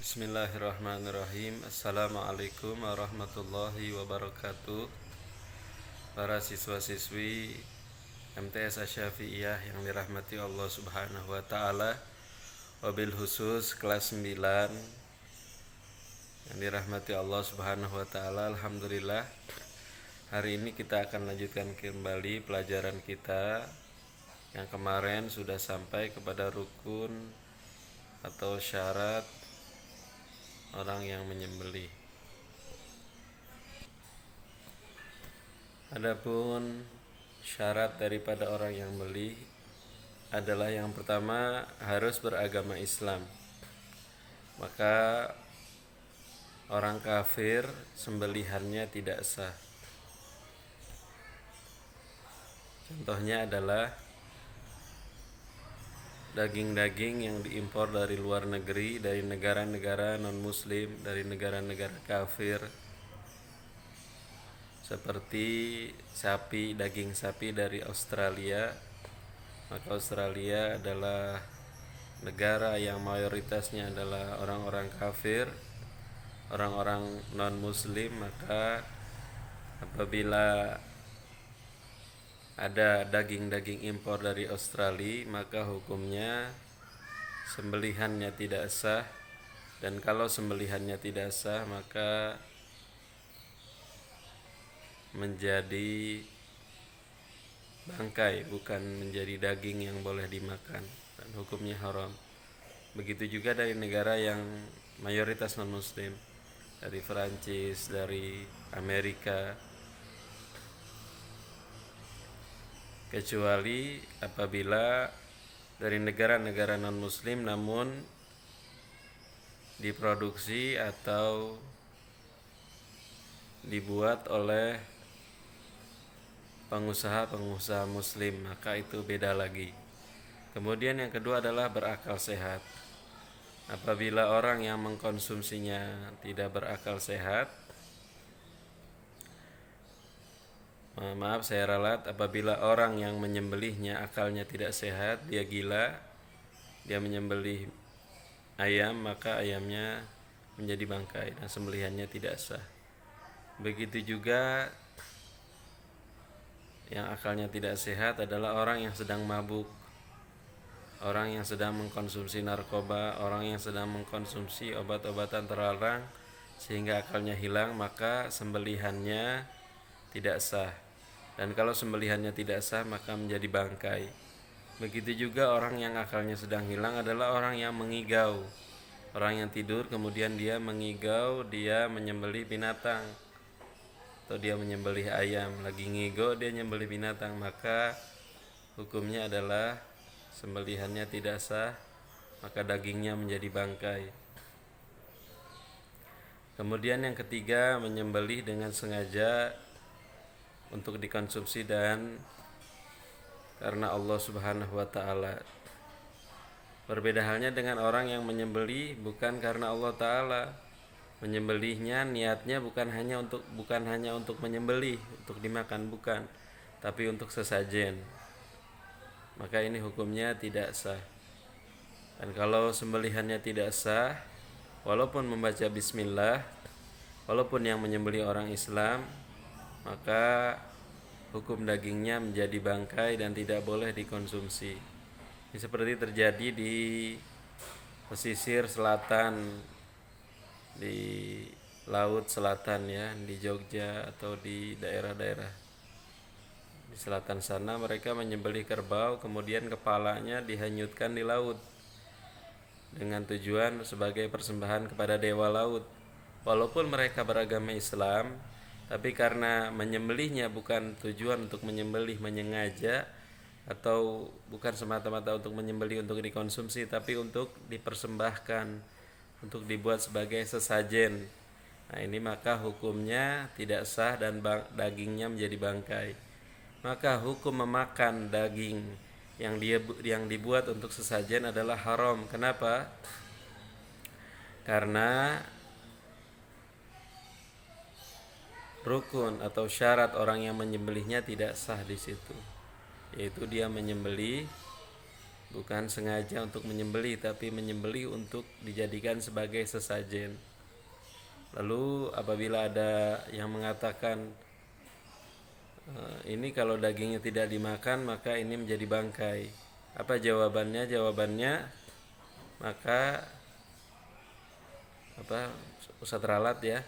Bismillahirrahmanirrahim. Assalamualaikum warahmatullahi wabarakatuh. Para siswa-siswi MTS Asy-Syafi'iyah yang dirahmati Allah Subhanahu wa taala, wabil khusus kelas 9 yang dirahmati Allah Subhanahu wa taala. Alhamdulillah, hari ini kita akan lanjutkan kembali pelajaran kita yang kemarin sudah sampai kepada rukun atau syarat orang yang menyembelih. Adapun syarat daripada orang yang beli adalah yang pertama harus beragama Islam. Maka orang kafir sembelihannya tidak sah. Contohnya adalah daging-daging yang diimpor dari luar negeri, dari negara-negara non-muslim, dari negara-negara kafir, seperti sapi, daging sapi dari Australia. Maka Australia adalah negara yang mayoritasnya adalah orang-orang kafir, orang-orang non-muslim. Maka apabila ada daging-daging impor dari Australia, maka hukumnya sembelihannya tidak sah. Dan kalau sembelihannya tidak sah, maka menjadi bangkai, bukan menjadi daging yang boleh dimakan, dan hukumnya haram. Begitu juga dari negara yang mayoritas non-muslim, dari Perancis, dari Amerika, kecuali apabila dari negara-negara non-muslim namun diproduksi atau dibuat oleh pengusaha-pengusaha muslim, maka itu beda lagi. Kemudian yang kedua adalah berakal sehat. Apabila orang yang mengkonsumsinya tidak berakal sehat, saya ralat, apabila orang yang menyembelihnya akalnya tidak sehat, dia gila, dia menyembelih ayam, maka ayamnya menjadi bangkai dan sembelihannya tidak sah. Begitu juga yang akalnya tidak sehat adalah orang yang sedang mabuk, orang yang sedang mengkonsumsi narkoba, orang yang sedang mengkonsumsi obat-obatan terlarang sehingga akalnya hilang, maka sembelihannya tidak sah. Dan kalau sembelihannya tidak sah, maka menjadi bangkai. Begitu juga orang yang akalnya sedang hilang adalah orang yang mengigau, orang yang tidur kemudian dia mengigau, dia menyembelih binatang, atau dia menyembelih ayam, lagi ngigau dia menyembelih binatang, maka hukumnya adalah sembelihannya tidak sah, maka dagingnya menjadi bangkai. Kemudian yang ketiga, menyembelih dengan sengaja untuk dikonsumsi dan karena Allah Subhanahu wa taala. Berbeda halnya dengan orang yang menyembelih bukan karena Allah taala. Menyembelihnya niatnya bukan hanya untuk menyembelih, untuk dimakan, bukan, tapi untuk sesajen. Maka ini hukumnya tidak sah. Dan kalau sembelihannya tidak sah, walaupun membaca bismillah, walaupun yang menyembelih orang Islam, maka hukum dagingnya menjadi bangkai dan tidak boleh dikonsumsi. Ini seperti terjadi di pesisir selatan, di laut selatan ya, di Jogja atau di daerah-daerah di selatan sana, mereka menyembelih kerbau, kemudian kepalanya dihanyutkan di laut dengan tujuan sebagai persembahan kepada dewa laut. Walaupun mereka beragama Islam, tapi karena menyembelihnya bukan tujuan untuk menyembelih menyengaja, atau bukan semata-mata untuk menyembelih untuk dikonsumsi, tapi untuk dipersembahkan, untuk dibuat sebagai sesajen. Nah ini maka hukumnya tidak sah dan dagingnya menjadi bangkai. Maka hukum memakan daging yang dibuat untuk sesajen adalah haram. Kenapa? Karena rukun atau syarat orang yang menyembelihnya tidak sah di situ, yaitu dia menyembelih bukan sengaja untuk menyembelih, tapi menyembelih untuk dijadikan sebagai sesajen. Lalu apabila ada yang mengatakan ini kalau dagingnya tidak dimakan maka ini menjadi bangkai, apa jawabannya? Jawabannya, maka Ustadz Ralat ya,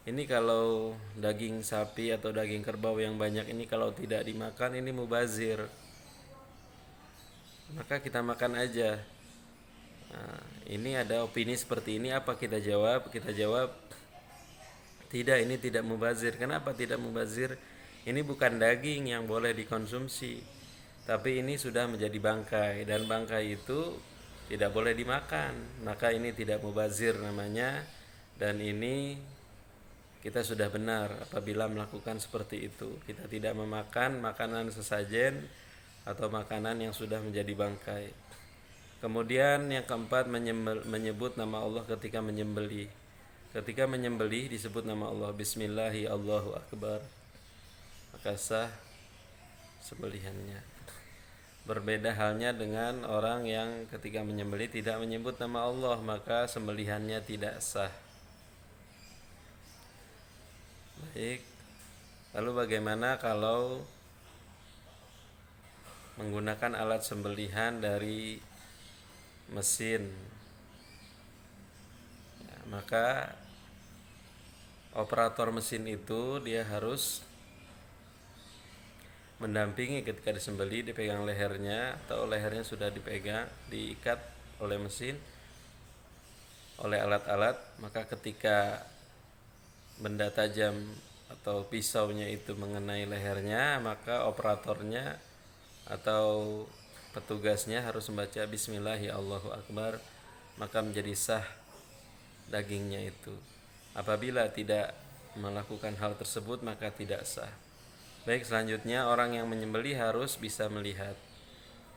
ini kalau daging sapi atau daging kerbau yang banyak ini kalau tidak dimakan ini mubazir, maka kita makan aja. Nah, ini ada opini seperti ini, apa kita jawab? Kita jawab, tidak, ini tidak mubazir. Kenapa tidak mubazir? Ini bukan daging yang boleh dikonsumsi, tapi ini sudah menjadi bangkai, dan bangkai itu tidak boleh dimakan, maka ini tidak mubazir namanya. Dan ini kita sudah benar apabila melakukan seperti itu. Kita tidak memakan makanan sesajen atau makanan yang sudah menjadi bangkai. Kemudian yang keempat, menyebut nama Allah ketika menyembelih. Ketika menyembelih disebut nama Allah, Bismillahi Allahu Akbar, maka sah sembelihannya. Berbeda halnya dengan orang yang ketika menyembelih tidak menyebut nama Allah, maka sembelihannya tidak sah. Baik, lalu bagaimana kalau menggunakan alat sembelihan dari mesin? Ya, maka operator mesin itu dia harus mendampingi ketika disembelih, dipegang lehernya atau lehernya sudah dipegang, diikat oleh mesin, oleh alat-alat. Maka ketika benda tajam atau pisaunya itu mengenai lehernya, maka operatornya atau petugasnya harus membaca Bismillahi Allahu Akbar, maka menjadi sah dagingnya itu. Apabila tidak melakukan hal tersebut maka tidak sah. Baik, selanjutnya orang yang menyembelih harus bisa melihat.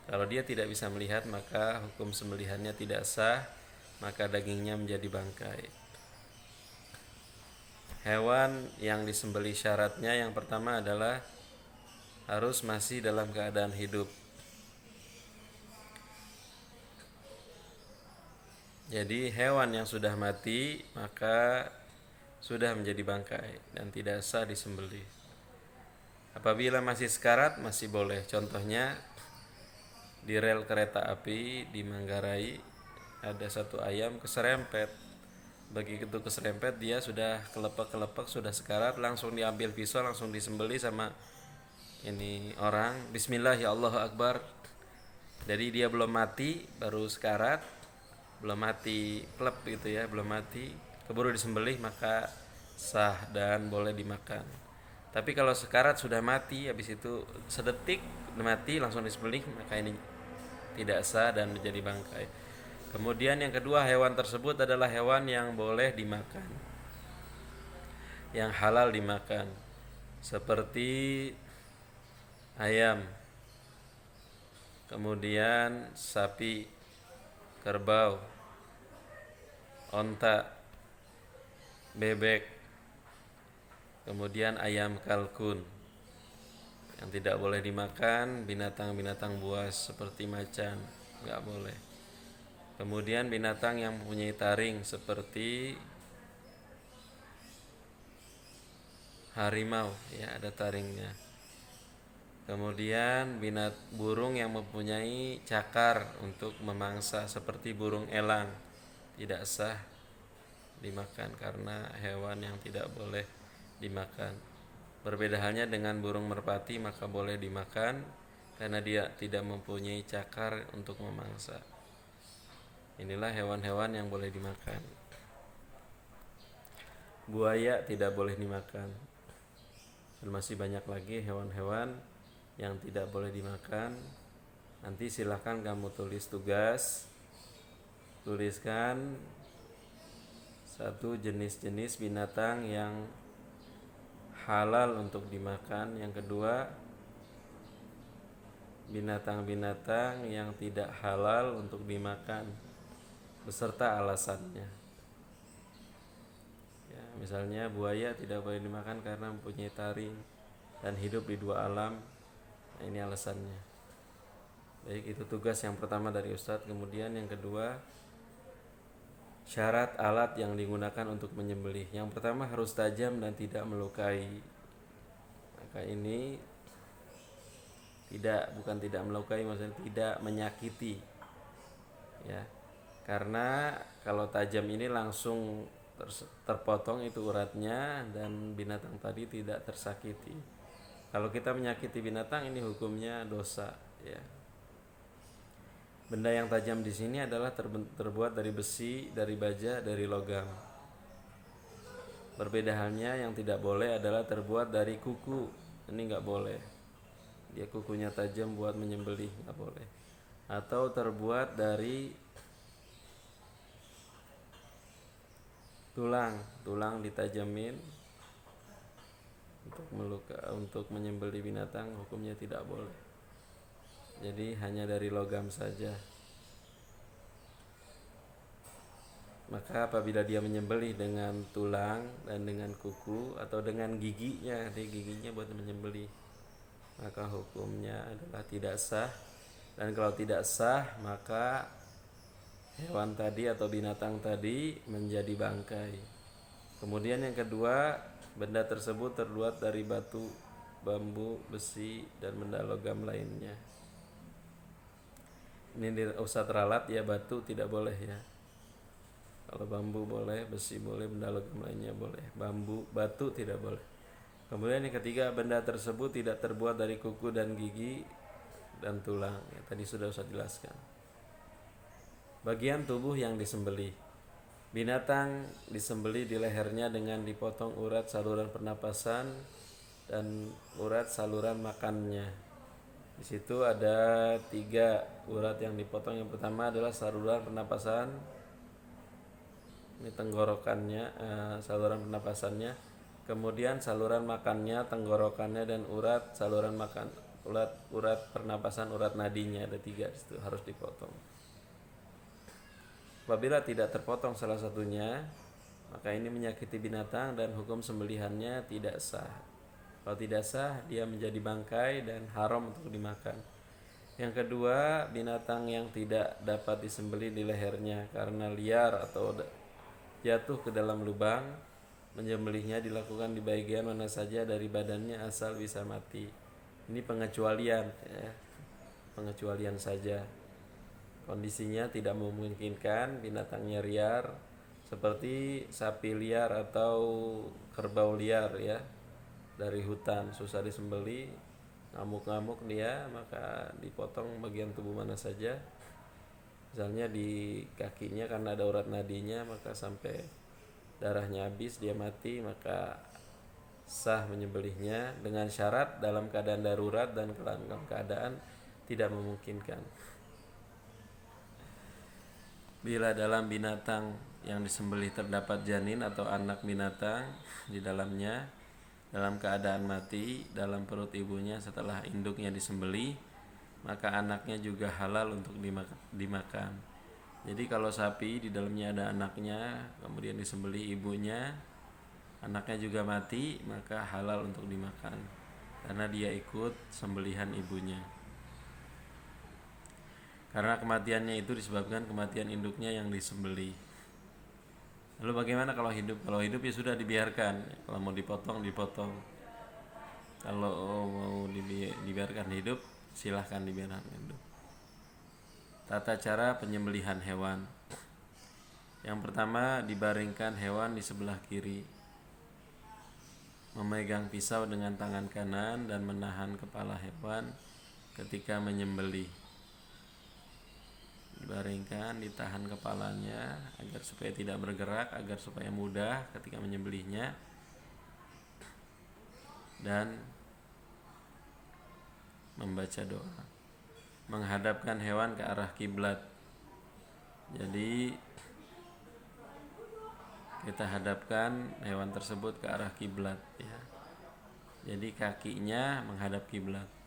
Kalau dia tidak bisa melihat maka hukum sembelihannya tidak sah, maka dagingnya menjadi bangkai. Hewan yang disembelih syaratnya yang pertama adalah harus masih dalam keadaan hidup. Jadi hewan yang sudah mati maka sudah menjadi bangkai dan tidak sah disembelih. Apabila masih sekarat masih boleh. Contohnya di rel kereta api di Manggarai ada satu ayam keserempet. Begitu keserempet dia sudah kelepek sudah sekarat, langsung diambil pisau, langsung disembelih sama ini orang. Bismillah ya Allahu Akbar. Jadi dia belum mati, baru sekarat, belum mati klep gitu ya, belum mati, keburu disembelih maka sah dan boleh dimakan. Tapi kalau sekarat sudah mati, habis itu sedetik mati langsung disembelih, maka ini tidak sah dan menjadi bangkai. Kemudian yang kedua, hewan tersebut adalah hewan yang boleh dimakan, yang halal dimakan, seperti ayam, kemudian sapi, kerbau, onta, bebek, kemudian ayam kalkun. Yang tidak boleh dimakan binatang-binatang buas seperti macan, nggak boleh. Kemudian binatang yang mempunyai taring seperti harimau, ya ada taringnya. Kemudian burung yang mempunyai cakar untuk memangsa seperti burung elang, tidak sah dimakan karena hewan yang tidak boleh dimakan. Berbeda halnya dengan burung merpati, maka boleh dimakan karena dia tidak mempunyai cakar untuk memangsa. Inilah hewan-hewan yang boleh dimakan. Buaya tidak boleh dimakan. Dan masih banyak lagi hewan-hewan yang tidak boleh dimakan. Nanti silakan kamu tulis tugas, tuliskan satu jenis-jenis binatang yang halal untuk dimakan. Yang kedua, binatang-binatang yang tidak halal untuk dimakan beserta alasannya. Ya, misalnya buaya tidak boleh dimakan karena mempunyai taring dan hidup di dua alam. Nah, ini alasannya. Baik, itu tugas yang pertama dari Ustadz. Kemudian yang kedua, syarat alat yang digunakan untuk menyembelih. Yang pertama harus tajam dan tidak melukai. Maka ini bukan tidak melukai, maksudnya tidak menyakiti, ya. Karena kalau tajam ini langsung terpotong itu uratnya dan binatang tadi tidak tersakiti. Kalau kita menyakiti binatang ini hukumnya dosa, ya. Benda yang tajam di sini adalah terbuat dari besi, dari baja, dari logam. Berbeda halnya yang tidak boleh adalah terbuat dari kuku. Ini nggak boleh. Dia kukunya tajam buat menyembelih, nggak boleh. Atau terbuat dari tulang ditajamin untuk menyembelih binatang, hukumnya tidak boleh. Jadi hanya dari logam saja. Maka apabila dia menyembelih dengan tulang dan dengan kuku atau dengan giginya, giginya buat menyembelih, maka hukumnya adalah tidak sah. Dan kalau tidak sah, maka hewan tadi atau binatang tadi menjadi bangkai. Kemudian yang kedua, benda tersebut terbuat dari batu, bambu, besi, dan benda logam lainnya. Ini Ustadz ralat, ya, batu tidak boleh, ya. Kalau bambu boleh, besi boleh, benda logam lainnya boleh. Batu tidak boleh. Kemudian yang ketiga, benda tersebut tidak terbuat dari kuku dan gigi dan tulang. Ya, tadi sudah Ustadz jelaskan. Bagian tubuh yang disembelih. Binatang disembelih di lehernya dengan dipotong urat saluran pernapasan dan urat saluran makannya. Di situ ada 3 urat yang dipotong. Yang pertama adalah saluran pernapasan, ini tenggorokannya, saluran pernapasannya. Kemudian saluran makannya, tenggorokannya, dan urat saluran makan, urat pernapasan, urat nadinya, ada 3 di situ harus dipotong. Apabila tidak terpotong salah satunya, maka ini menyakiti binatang dan hukum sembelihannya tidak sah. Kalau tidak sah, dia menjadi bangkai dan haram untuk dimakan. Yang kedua, binatang yang tidak dapat disembelih di lehernya karena liar atau jatuh ke dalam lubang, menyembelihnya dilakukan di bagian mana saja dari badannya asal bisa mati. Ini pengecualian, ya. Pengecualian saja. Kondisinya tidak memungkinkan, binatangnya liar seperti sapi liar atau kerbau liar, ya, dari hutan, susah disembelih, ngamuk-ngamuk dia, maka dipotong bagian tubuh mana saja. Misalnya di kakinya karena ada urat nadinya, maka sampai darahnya habis dia mati, maka sah menyembelihnya dengan syarat dalam keadaan darurat dan dalam keadaan tidak memungkinkan. Bila dalam binatang yang disembelih terdapat janin atau anak binatang di dalamnya dalam keadaan mati dalam perut ibunya setelah induknya disembelih, maka anaknya juga halal untuk dimakan. Jadi kalau sapi di dalamnya ada anaknya, kemudian disembelih ibunya, anaknya juga mati, maka halal untuk dimakan karena dia ikut sembelihan ibunya. Karena kematiannya itu disebabkan kematian induknya yang disembelih. Lalu bagaimana kalau hidup? Kalau hidup ya sudah dibiarkan. Kalau mau dipotong, dipotong. Kalau mau dibiarkan hidup, silahkan dibiarkan hidup. Tata cara penyembelihan hewan. Yang pertama, dibaringkan hewan di sebelah kiri, memegang pisau dengan tangan kanan dan menahan kepala hewan ketika menyembelih. Dibaringkan, ditahan kepalanya agar supaya tidak bergerak, agar supaya mudah ketika menyembelihnya, dan membaca doa. Menghadapkan hewan ke arah kiblat. Jadi kita hadapkan hewan tersebut ke arah kiblat, ya. Jadi kakinya menghadap kiblat.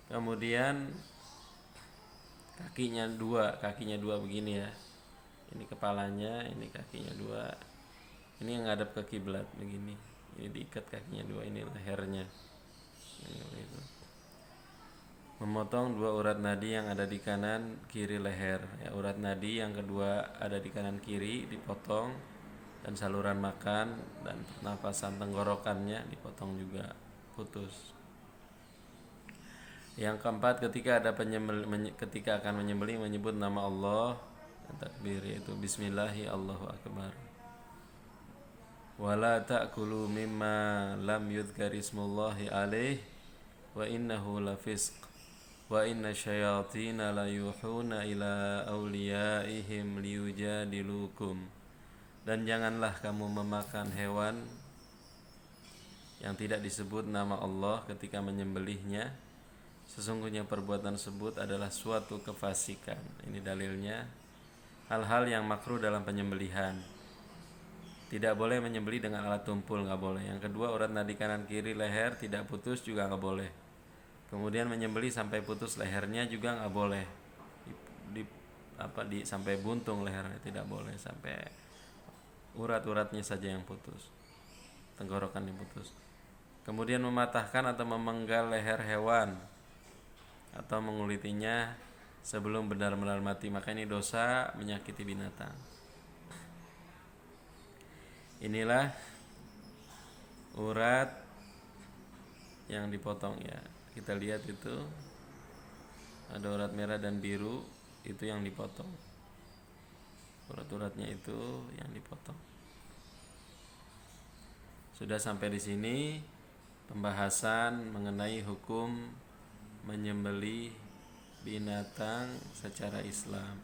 Kemudian kakinya dua begini, ya. Ini kepalanya, ini kakinya 2. Ini yang ngadap ke kiblat begini. Ini diikat kakinya 2, ini lehernya. Ini. memotong dua urat nadi yang ada di kanan kiri leher. Ya, urat nadi yang kedua ada di kanan kiri dipotong, dan saluran makan dan pernapasan tenggorokannya dipotong juga, putus. Yang keempat, ketika akan menyembelih menyebut nama Allah, takbir yaitu Bismillahi Allahu Akbar. Wala ta'kulu mimma lam yudhkarismullahi alaih wa innahu lafisq wa inna syayatina la yuhuna ila awliyaihim liyujadilukum. Dan janganlah kamu memakan hewan yang tidak disebut nama Allah ketika menyembelihnya, sesungguhnya perbuatan tersebut adalah suatu kefasikan. Ini dalilnya hal-hal yang makruh dalam penyembelihan. Tidak boleh menyembelih dengan alat tumpul, nggak boleh. Yang kedua, urat nadi kanan kiri leher tidak putus juga nggak boleh. Kemudian menyembelih sampai putus lehernya juga nggak boleh. Sampai buntung lehernya tidak boleh, sampai urat-uratnya saja yang putus, tenggorokan yang putus. Kemudian mematahkan atau memenggal leher hewan atau mengulitinya sebelum benar-benar mati, maka ini dosa menyakiti binatang. Inilah urat yang dipotong ya. Kita lihat itu ada urat merah dan biru, itu yang dipotong. Urat-uratnya itu yang dipotong. Sudah sampai di sini pembahasan mengenai hukum menyembelih binatang secara Islam.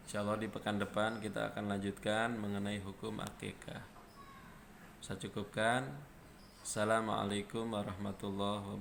Insyaallah di pekan depan kita akan lanjutkan mengenai hukum akikah. Saya cukupkan. Assalamualaikum warahmatullahi wabarakatuh.